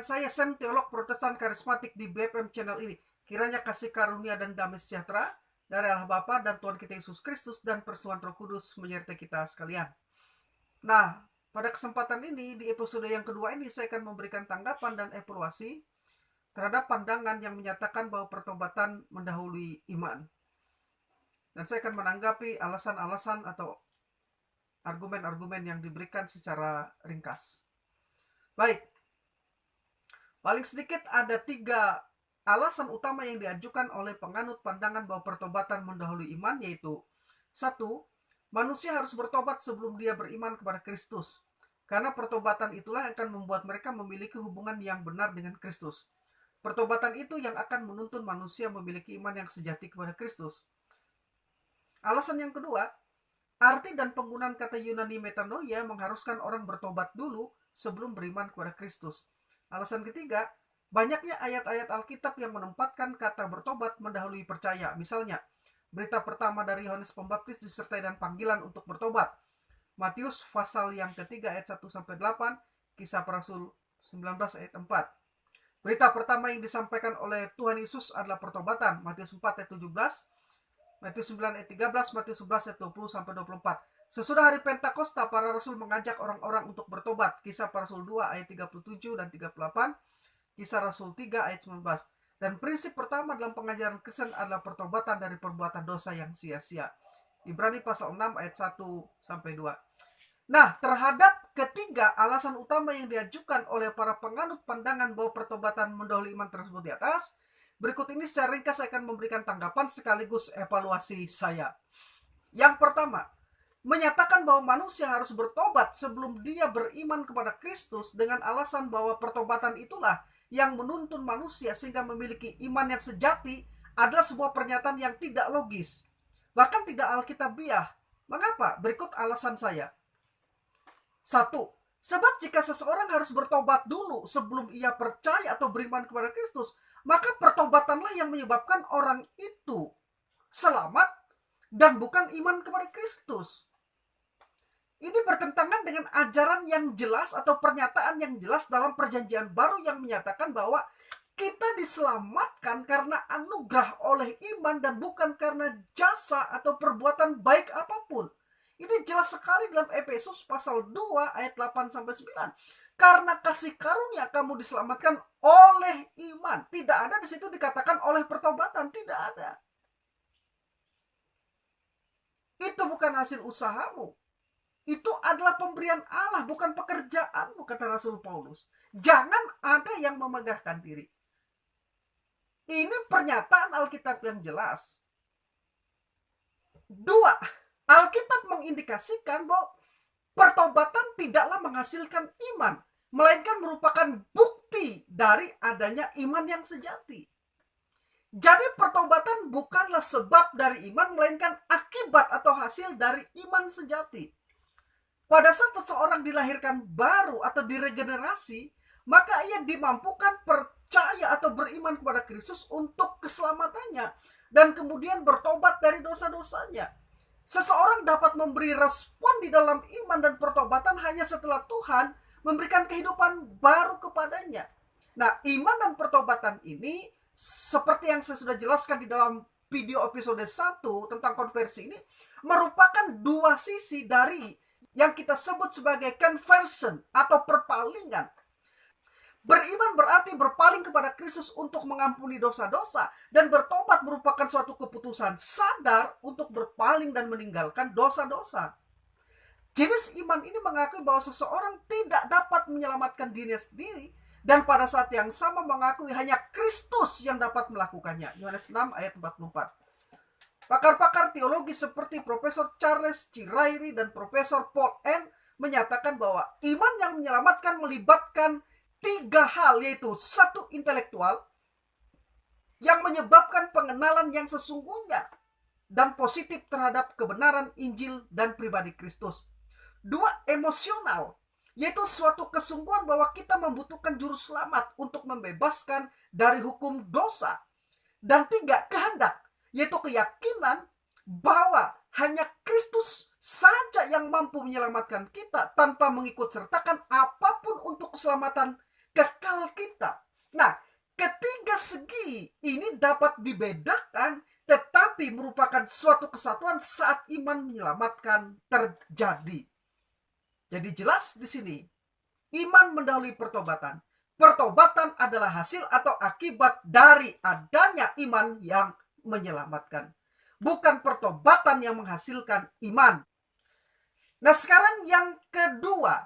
saya Sam, teolog Protestan karismatik di BFM channel ini. Kiranya kasih karunia dan damai sejahtera dari Allah Bapa dan Tuhan kita Yesus Kristus dan persuan Roh Kudus menyertai kita sekalian. Nah, pada kesempatan ini, di episode yang kedua ini, saya akan memberikan tanggapan dan evaluasi terhadap pandangan yang menyatakan bahwa pertobatan mendahului iman. Dan saya akan menanggapi alasan-alasan atau argumen-argumen yang diberikan secara ringkas. Baik, paling sedikit ada 3 alasan utama yang diajukan oleh penganut pandangan bahwa pertobatan mendahului iman, yaitu 1. Manusia harus bertobat sebelum dia beriman kepada Kristus, karena pertobatan itulah yang akan membuat mereka memiliki hubungan yang benar dengan Kristus. Pertobatan itu yang akan menuntun manusia memiliki iman yang sejati kepada Kristus. Alasan yang kedua, arti dan penggunaan kata Yunani metanoia mengharuskan orang bertobat dulu sebelum beriman kepada Kristus. Alasan ketiga, banyaknya ayat-ayat Alkitab yang menempatkan kata bertobat mendahului percaya. Misalnya, berita pertama dari Yohanes Pembaptis disertai dan panggilan untuk bertobat. Matius pasal yang ketiga ayat 1-8, Kisah para Rasul 19 ayat 4. Berita pertama yang disampaikan oleh Tuhan Yesus adalah pertobatan. Matius 4 ayat 17. Matius 9 ayat 13, Matius 11 ayat 20-24. Sesudah hari Pentakosta, para rasul mengajak orang-orang untuk bertobat. Kisah para Rasul 2 ayat 37 dan 38, Kisah Rasul 3 ayat 19. Dan prinsip pertama dalam pengajaran Kristen adalah pertobatan dari perbuatan dosa yang sia-sia. Ibrani pasal 6 ayat 1-2. Nah, terhadap ketiga alasan utama yang diajukan oleh para penganut pandangan bahwa pertobatan mendahului iman tersebut di atas, berikut ini secara ringkas saya akan memberikan tanggapan sekaligus evaluasi saya. Yang pertama, menyatakan bahwa manusia harus bertobat sebelum dia beriman kepada Kristus dengan alasan bahwa pertobatan itulah yang menuntun manusia sehingga memiliki iman yang sejati adalah sebuah pernyataan yang tidak logis, bahkan tidak alkitabiah. Mengapa? Berikut alasan saya. 1. Sebab jika seseorang harus bertobat dulu sebelum ia percaya atau beriman kepada Kristus, maka pertobatanlah yang menyebabkan orang itu selamat dan bukan iman kepada Kristus. Ini bertentangan dengan ajaran yang jelas atau pernyataan yang jelas dalam perjanjian baru yang menyatakan bahwa kita diselamatkan karena anugerah oleh iman dan bukan karena jasa atau perbuatan baik apapun. Ini jelas sekali dalam Efesus pasal 2 ayat 8-9. Karena kasih karunia kamu diselamatkan oleh iman. Tidak ada di situ dikatakan oleh pertobatan, tidak ada. Itu bukan hasil usahamu. Itu adalah pemberian Allah, bukan pekerjaanmu, kata Rasul Paulus. Jangan ada yang memegahkan diri. Ini pernyataan Alkitab yang jelas. 2. Alkitab mengindikasikan bahwa pertobatan tidaklah menghasilkan iman, melainkan merupakan bukti dari adanya iman yang sejati. Jadi pertobatan bukanlah sebab dari iman, melainkan akibat atau hasil dari iman sejati. Pada saat seseorang dilahirkan baru atau diregenerasi, maka ia dimampukan percaya atau beriman kepada Kristus untuk keselamatannya dan kemudian bertobat dari dosa-dosanya. Seseorang dapat memberi respon di dalam iman dan pertobatan hanya setelah Tuhan memberikan kehidupan baru kepadanya. Nah, iman dan pertobatan ini, seperti yang saya sudah jelaskan di dalam video episode 1 tentang konversi ini, merupakan 2 sisi dari yang kita sebut sebagai conversion atau perpalingan. Beriman berarti berpaling kepada Kristus untuk mengampuni dosa-dosa, dan bertobat merupakan suatu keputusan sadar untuk berpaling dan meninggalkan dosa-dosa. Jenis iman ini mengakui bahwa seseorang tidak dapat menyelamatkan dirinya sendiri, dan pada saat yang sama mengakui hanya Kristus yang dapat melakukannya. Yohanes 6 ayat 44. Pakar-pakar teologi seperti Profesor Charles Cirairi dan Profesor Paul N. menyatakan bahwa iman yang menyelamatkan melibatkan 3 hal, yaitu 1. Intelektual yang menyebabkan pengenalan yang sesungguhnya dan positif terhadap kebenaran Injil dan pribadi Kristus. 2. Emosional, yaitu suatu kesungguhan bahwa kita membutuhkan juru selamat untuk membebaskan dari hukum dosa. Dan 3. Kehendak, yaitu keyakinan bahwa hanya Kristus saja yang mampu menyelamatkan kita tanpa mengikut sertakan apapun untuk keselamatan kekal kita. Nah, ketiga segi ini dapat dibedakan, tetapi merupakan suatu kesatuan saat iman menyelamatkan terjadi. Jadi jelas di sini, iman mendahului pertobatan. Pertobatan adalah hasil atau akibat dari adanya iman yang menyelamatkan. Bukan pertobatan yang menghasilkan iman. Nah, sekarang yang kedua,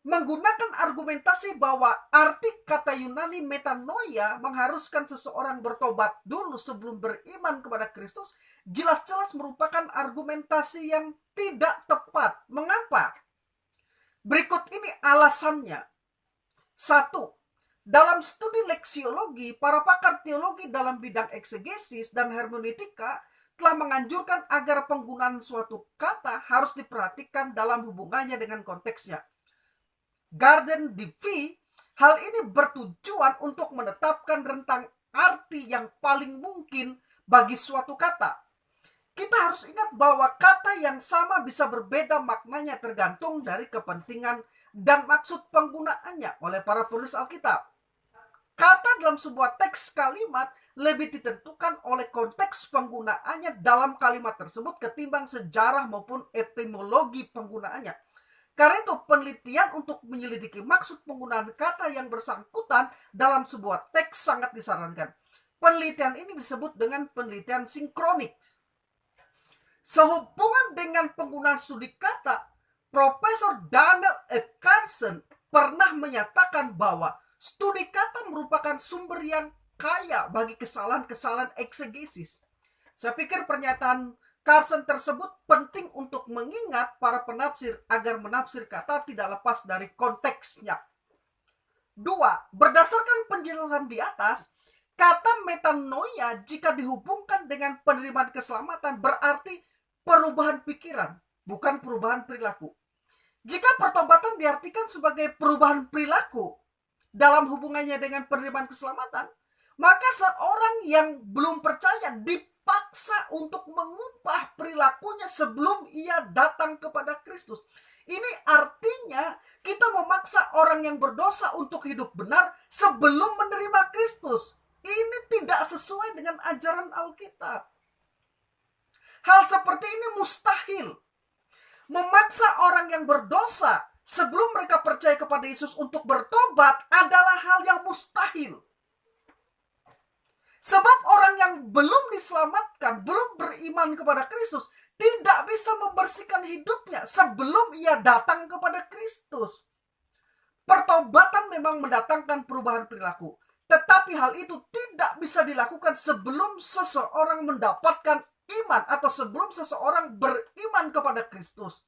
menggunakan argumentasi bahwa arti kata Yunani metanoia mengharuskan seseorang bertobat dulu sebelum beriman kepada Kristus, jelas-jelas merupakan argumentasi yang tidak tepat. Mengapa? Berikut ini alasannya. 1. Dalam studi leksiologi, para pakar teologi dalam bidang eksegesis dan hermeneutika telah menganjurkan agar penggunaan suatu kata harus diperhatikan dalam hubungannya dengan konteksnya. Garden Divy, hal ini bertujuan untuk menetapkan rentang arti yang paling mungkin bagi suatu kata. Kita harus ingat bahwa kata yang sama bisa berbeda maknanya tergantung dari kepentingan dan maksud penggunaannya oleh para penulis Alkitab. Kata dalam sebuah teks kalimat lebih ditentukan oleh konteks penggunaannya dalam kalimat tersebut ketimbang sejarah maupun etimologi penggunaannya. Karena itu penelitian untuk menyelidiki maksud penggunaan kata yang bersangkutan dalam sebuah teks sangat disarankan. Penelitian ini disebut dengan penelitian sinkronik. Sehubungan dengan penggunaan studi kata, Profesor Daniel E. Carson pernah menyatakan bahwa studi kata merupakan sumber yang kaya bagi kesalahan-kesalahan eksegesis. Saya pikir pernyataan Carson tersebut penting untuk mengingat para penafsir agar menafsir kata tidak lepas dari konteksnya. 2. Berdasarkan penjelasan di atas, kata metanoia jika dihubungkan dengan penerimaan keselamatan berarti perubahan pikiran, bukan perubahan perilaku. Jika pertobatan diartikan sebagai perubahan perilaku dalam hubungannya dengan penerimaan keselamatan, maka seorang yang belum percaya dipaksa untuk mengubah perilakunya sebelum ia datang kepada Kristus. Ini artinya kita memaksa orang yang berdosa untuk hidup benar sebelum menerima Kristus. Ini tidak sesuai dengan ajaran Alkitab. Hal seperti ini mustahil. Memaksa orang yang berdosa sebelum mereka percaya kepada Yesus untuk bertobat adalah hal yang mustahil. Sebab orang yang belum diselamatkan, belum beriman kepada Kristus, tidak bisa membersihkan hidupnya sebelum ia datang kepada Kristus. Pertobatan memang mendatangkan perubahan perilaku, tetapi hal itu tidak bisa dilakukan sebelum seseorang mendapatkan iman atau sebelum seseorang beriman kepada Kristus.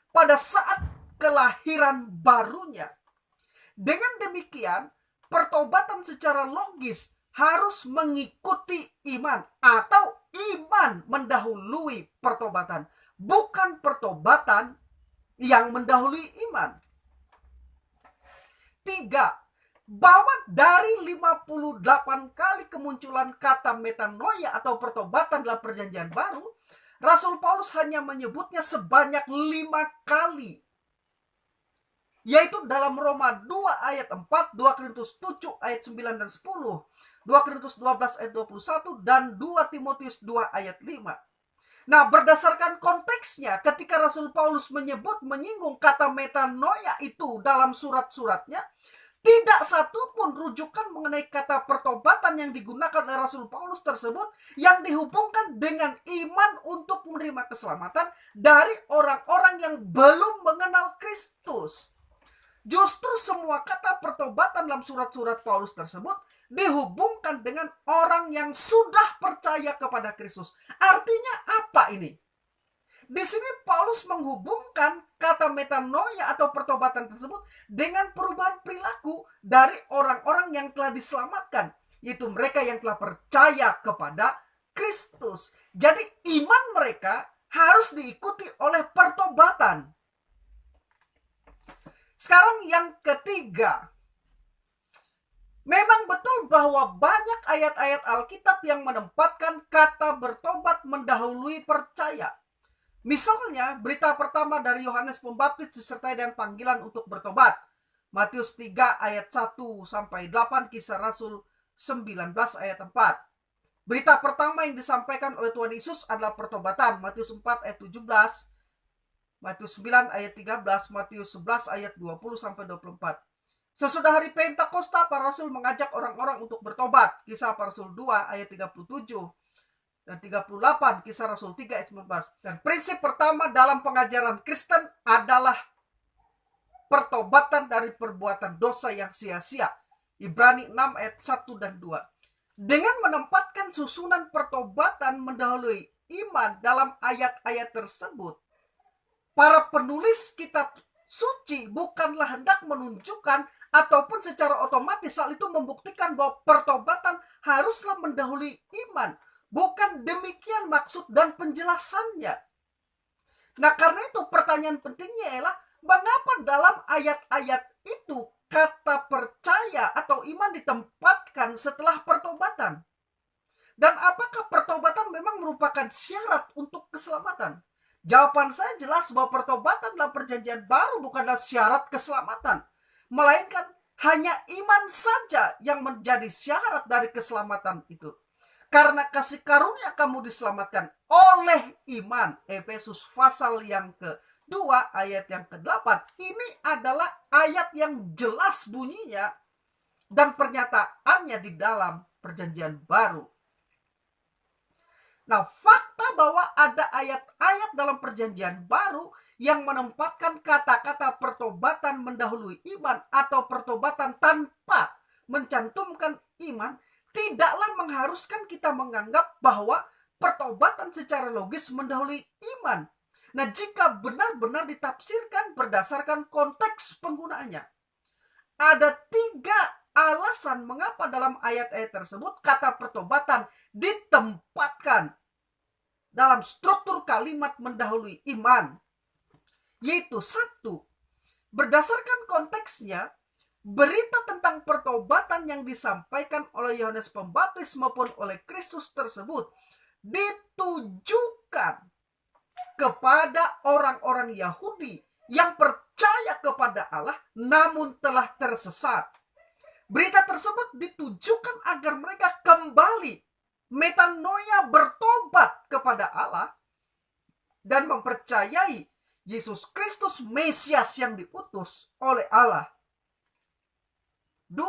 Pada saat kelahiran barunya. Dengan demikian, pertobatan secara logis harus mengikuti iman atau iman mendahului pertobatan, bukan pertobatan yang mendahului iman. 3. Bahwa dari 58 kali kemunculan kata metanoia atau pertobatan dalam perjanjian baru, Rasul Paulus hanya menyebutnya sebanyak 5 kali. Yaitu dalam Roma 2 ayat 4, 2 Korintus 7 ayat 9 dan 10, 2 Korintus 12 ayat 21, dan 2 Timotius 2 ayat 5. Nah, berdasarkan konteksnya, ketika Rasul Paulus menyinggung kata metanoia itu dalam surat-suratnya, tidak satu pun rujukan mengenai kata pertobatan yang digunakan oleh Rasul Paulus tersebut yang dihubungkan dengan iman untuk menerima keselamatan dari orang-orang yang belum mengenal Kristus. Justru semua kata pertobatan dalam surat-surat Paulus tersebut dihubungkan dengan orang yang sudah percaya kepada Kristus. Artinya apa ini? Di sini Paulus menghubungkan kata metanoia atau pertobatan tersebut dengan perubahan perilaku dari orang-orang yang telah diselamatkan, yaitu mereka yang telah percaya kepada Kristus. Jadi iman mereka harus diikuti oleh pertobatan. Sekarang yang ketiga, memang betul bahwa banyak ayat-ayat Alkitab yang menempatkan kata bertobat mendahului percaya. Misalnya, berita pertama dari Yohanes Pembaptis disertai dengan panggilan untuk bertobat. Matius 3 ayat 1 sampai 8, Kisah Rasul 19 ayat 4. Berita pertama yang disampaikan oleh Tuhan Yesus adalah pertobatan. Matius 4 ayat 17, Matius 9 ayat 13, Matius 11 ayat 20 sampai 24. Sesudah hari Pentakosta, para rasul mengajak orang-orang untuk bertobat. Kisah para Rasul 2 ayat 37 dan 38, Kisah Rasul 3 ayat 19. Dan prinsip pertama dalam pengajaran Kristen adalah pertobatan dari perbuatan dosa yang sia-sia. Ibrani 6 ayat 1 dan 2. Dengan menempatkan susunan pertobatan mendahului iman dalam ayat-ayat tersebut, para penulis kitab suci bukanlah hendak menunjukkan ataupun secara otomatis hal itu membuktikan bahwa pertobatan haruslah mendahului iman. Bukan demikian maksud dan penjelasannya. Nah, karena itu pertanyaan pentingnya ialah mengapa dalam ayat-ayat itu kata percaya atau iman ditempatkan setelah pertobatan? Dan apakah pertobatan memang merupakan syarat untuk keselamatan? Jawaban saya jelas bahwa pertobatan dalam perjanjian baru bukanlah syarat keselamatan, melainkan hanya iman saja yang menjadi syarat dari keselamatan itu. Karena kasih karunia kamu diselamatkan oleh iman. Efesus pasal yang ke-2 ayat yang ke-8. Ini adalah ayat yang jelas bunyinya dan pernyataannya di dalam perjanjian baru. Nah, fakta bahwa ada ayat-ayat dalam perjanjian baru yang menempatkan kata-kata pertobatan mendahului iman atau pertobatan tanpa mencantumkan iman tidaklah mengharuskan kita menganggap bahwa pertobatan secara logis mendahului iman. Nah, jika benar-benar ditafsirkan berdasarkan konteks penggunaannya, ada 3 alasan mengapa dalam ayat-ayat tersebut kata pertobatan ditempatkan dalam struktur kalimat mendahului iman. Yaitu 1, berdasarkan konteksnya, berita tentang pertobatan yang disampaikan oleh Yohanes Pembaptis maupun oleh Kristus tersebut ditujukan kepada orang-orang Yahudi yang percaya kepada Allah namun telah tersesat. Berita tersebut ditujukan agar mereka kembali metanoia, bertobat kepada Allah dan mempercayai Yesus Kristus Mesias yang diutus oleh Allah. 2.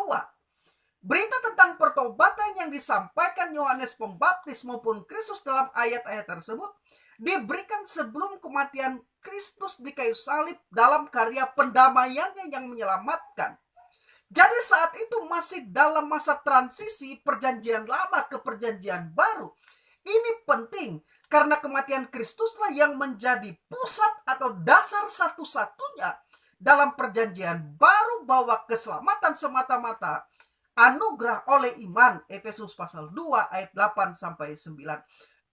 Berita tentang pertobatan yang disampaikan Yohanes Pembaptis maupun Kristus dalam ayat-ayat tersebut diberikan sebelum kematian Kristus di kayu salib dalam karya pendamaiannya yang menyelamatkan. Jadi saat itu masih dalam masa transisi perjanjian lama ke perjanjian baru. Ini penting karena kematian Kristuslah yang menjadi pusat atau dasar satu-satunya dalam perjanjian baru bahwa keselamatan semata-mata anugerah oleh iman. Efesus pasal 2 ayat 8 sampai 9.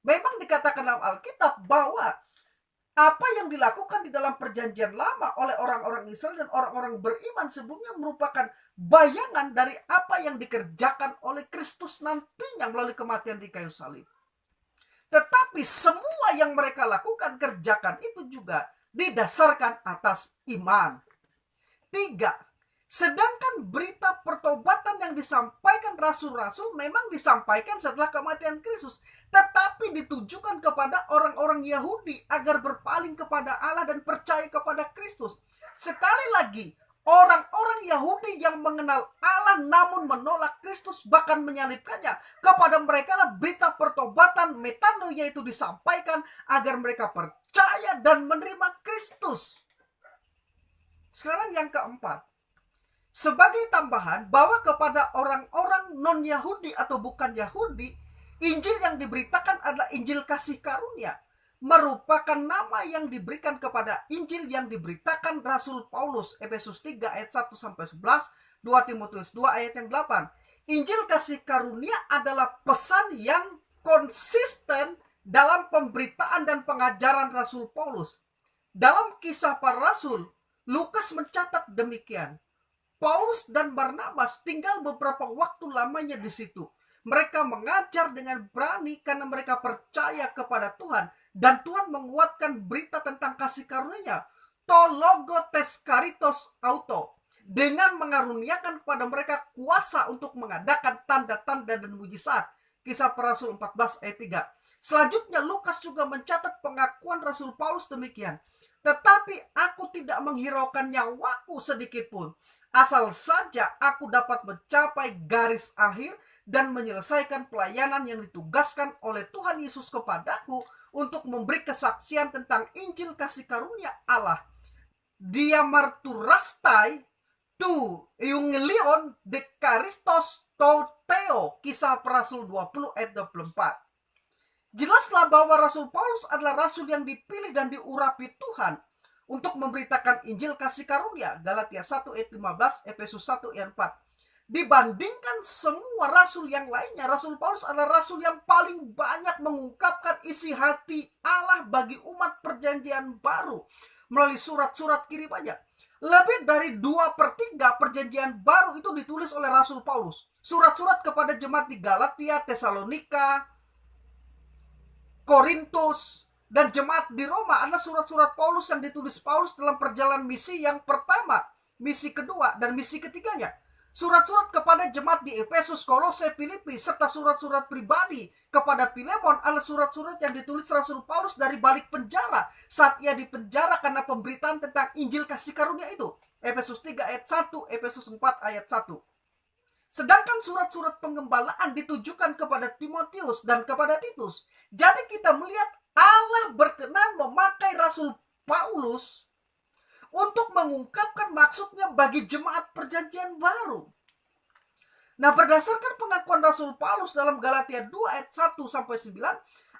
Memang dikatakan dalam Alkitab bahwa apa yang dilakukan di dalam perjanjian lama oleh orang-orang Israel dan orang-orang beriman sebelumnya merupakan bayangan dari apa yang dikerjakan oleh Kristus nantinya melalui kematian di kayu salib. Tetapi semua yang mereka lakukan, kerjakan itu juga didasarkan atas iman. 3. Sedangkan berita pertobatan yang disampaikan rasul-rasul memang disampaikan setelah kematian Kristus, tetapi ditujukan kepada orang-orang Yahudi agar berpaling kepada Allah dan percaya kepada Kristus. Sekali lagi, orang-orang Yahudi yang mengenal Allah namun menolak Kristus bahkan menyalibkannya, kepada mereka lah berita pertobatan metanoia itu disampaikan agar mereka percaya dan menerima Kristus. Sekarang yang keempat, sebagai tambahan bahwa kepada orang-orang non-Yahudi atau bukan Yahudi, Injil yang diberitakan adalah Injil kasih karunia, merupakan nama yang diberikan kepada Injil yang diberitakan Rasul Paulus. Efesus 3 ayat 1 sampai 11, 2 Timotius 2 ayat yang 8. Injil kasih karunia adalah pesan yang konsisten dalam pemberitaan dan pengajaran Rasul Paulus. Dalam Kisah Para Rasul, Lukas mencatat demikian. Paulus dan Barnabas tinggal beberapa waktu lamanya di situ. Mereka mengajar dengan berani karena mereka percaya kepada Tuhan. Dan Tuhan menguatkan berita tentang kasih karunia. To logo tes karitos auto. dengan mengaruniakan kepada mereka kuasa untuk mengadakan tanda-tanda dan mujizat. Kisah Para Rasul 14 ayat 3. Selanjutnya Lukas juga mencatat pengakuan Rasul Paulus demikian. Tetapi aku tidak menghiraukan nyawaku sedikit pun, asal saja aku dapat mencapai garis akhir dan menyelesaikan pelayanan yang ditugaskan oleh Tuhan Yesus kepadaku untuk memberi kesaksian tentang Injil kasih karunia Allah. Dia marturastai tu euangelion de Christos to Theo. Kisah Para Rasul 20 ayat 24. Jelaslah bahwa Rasul Paulus adalah rasul yang dipilih dan diurapi Tuhan untuk memberitakan Injil kasih karunia. Galatia 1 ayat 15, Efesus 1 ayat 4. Dibandingkan semua rasul yang lainnya, Rasul Paulus adalah rasul yang paling banyak mengungkapkan isi hati Allah bagi umat perjanjian baru melalui surat-surat kirimannya. Lebih dari 2/3 perjanjian baru itu ditulis oleh Rasul Paulus. Surat-surat kepada jemaat di Galatia, Tesalonika, Korintus, dan jemaat di Roma adalah surat-surat Paulus yang ditulis Paulus dalam perjalanan misi yang pertama, misi kedua, dan misi ketiganya. Surat-surat kepada jemaat di Efesus, Kolose, Filipi, serta surat-surat pribadi kepada Filemon adalah surat-surat yang ditulis Rasul Paulus dari balik penjara saat ia dipenjara karena pemberitaan tentang Injil kasih karunia itu. Efesus 3 ayat 1, Efesus 4 ayat 1. Sedangkan surat-surat pengembalaan ditujukan kepada Timotius dan kepada Titus. Jadi kita melihat Allah berkenan memakai Rasul Paulus untuk mengungkapkan maksudnya bagi jemaat perjanjian baru. Nah, berdasarkan pengakuan Rasul Paulus dalam Galatia 2 ayat 1-9,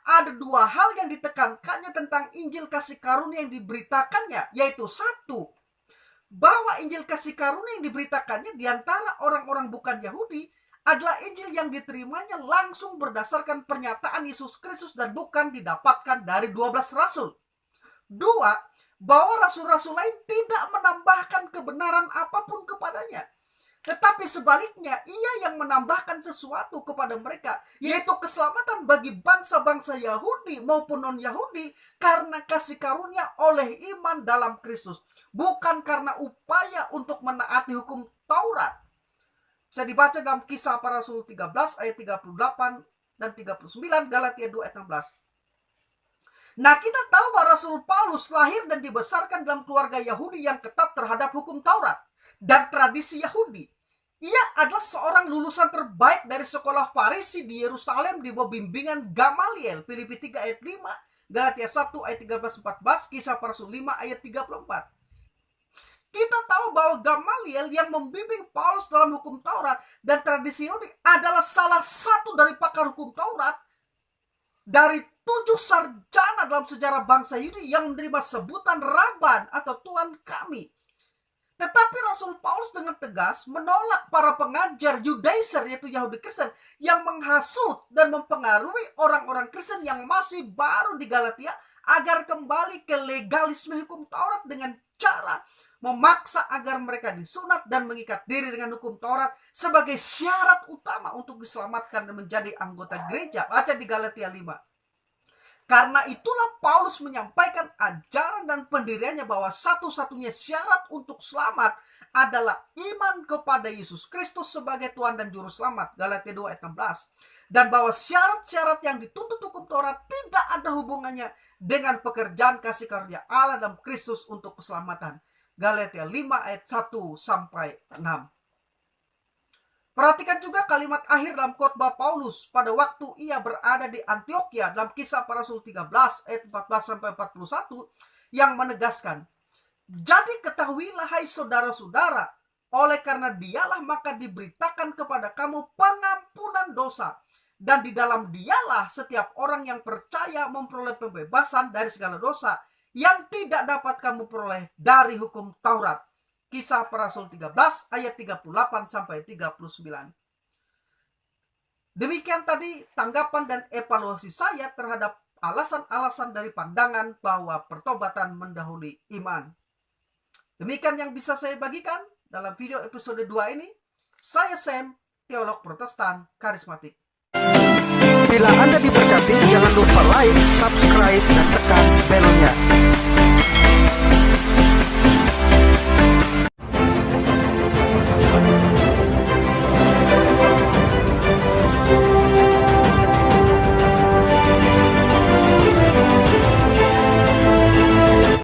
ada dua hal yang ditekankannya tentang Injil kasih karunia yang diberitakannya, yaitu satu, bahwa Injil kasih karunia yang diberitakannya di antara orang-orang bukan Yahudi adalah Injil yang diterimanya langsung berdasarkan pernyataan Yesus Kristus dan bukan didapatkan dari 12 rasul. Dua, bahwa rasul-rasul lain tidak menambahkan kebenaran apapun kepadanya. Tetapi sebaliknya, ia yang menambahkan sesuatu kepada mereka, yaitu keselamatan bagi bangsa-bangsa Yahudi maupun non-Yahudi karena kasih karunia oleh iman dalam Kristus, bukan karena upaya untuk menaati hukum Taurat. Bisa dibaca dalam Kisah Para Rasul 13 ayat 38 dan 39, Galatia 2 ayat 16. Nah, kita tahu bahwa Rasul Paulus lahir dan dibesarkan dalam keluarga Yahudi yang ketat terhadap hukum Taurat dan tradisi Yahudi. Ia adalah seorang lulusan terbaik dari sekolah Farisi di Yerusalem di bawah bimbingan Gamaliel. Filipi 3 ayat 5, Galatia 1 ayat 13-14, Kisah Para Rasul 5 ayat 34. Kita tahu bahwa Gamaliel yang membimbing Paulus dalam hukum Taurat dan tradisi Yahudi adalah salah satu dari pakar hukum Taurat dari 7 sarjana dalam sejarah bangsa Yahudi yang menerima sebutan Rabban atau Tuhan kami. Tetapi Rasul Paulus dengan tegas menolak para pengajar Judaizer, yaitu Yahudi Kristen, yang menghasut dan mempengaruhi orang-orang Kristen yang masih baru di Galatia agar kembali ke legalisme hukum Taurat dengan cara memaksa agar mereka disunat dan mengikat diri dengan hukum Taurat sebagai syarat utama untuk diselamatkan dan menjadi anggota gereja. Baca di Galatia 5. Karena itulah Paulus menyampaikan ajaran dan pendiriannya bahwa satu-satunya syarat untuk selamat adalah iman kepada Yesus Kristus sebagai Tuhan dan Juru Selamat. Galatia 2 ayat 16. Dan bahwa syarat-syarat yang dituntut hukum Taurat tidak ada hubungannya dengan pekerjaan kasih karunia Allah dalam Kristus untuk keselamatan. Galatia 5 ayat 1-6. Perhatikan juga kalimat akhir dalam khotbah Paulus pada waktu ia berada di Antioquia dalam Kisah Para Rasul 13 ayat 14-41 yang menegaskan, jadi ketahuilah hai saudara-saudara, oleh karena dialah maka diberitakan kepada kamu pengampunan dosa, dan di dalam dialah setiap orang yang percaya memperoleh pembebasan dari segala dosa yang tidak dapat kamu peroleh dari hukum Taurat. Kisah Para Rasul 13 ayat 38-39. Demikian tadi tanggapan dan evaluasi saya terhadap alasan-alasan dari pandangan bahwa pertobatan mendahului iman. Demikian yang bisa saya bagikan dalam video episode 2 ini. Saya Sam, teolog Protestan karismatik. Bila Anda diberkati, jangan lupa like, subscribe, dan tekan belnya.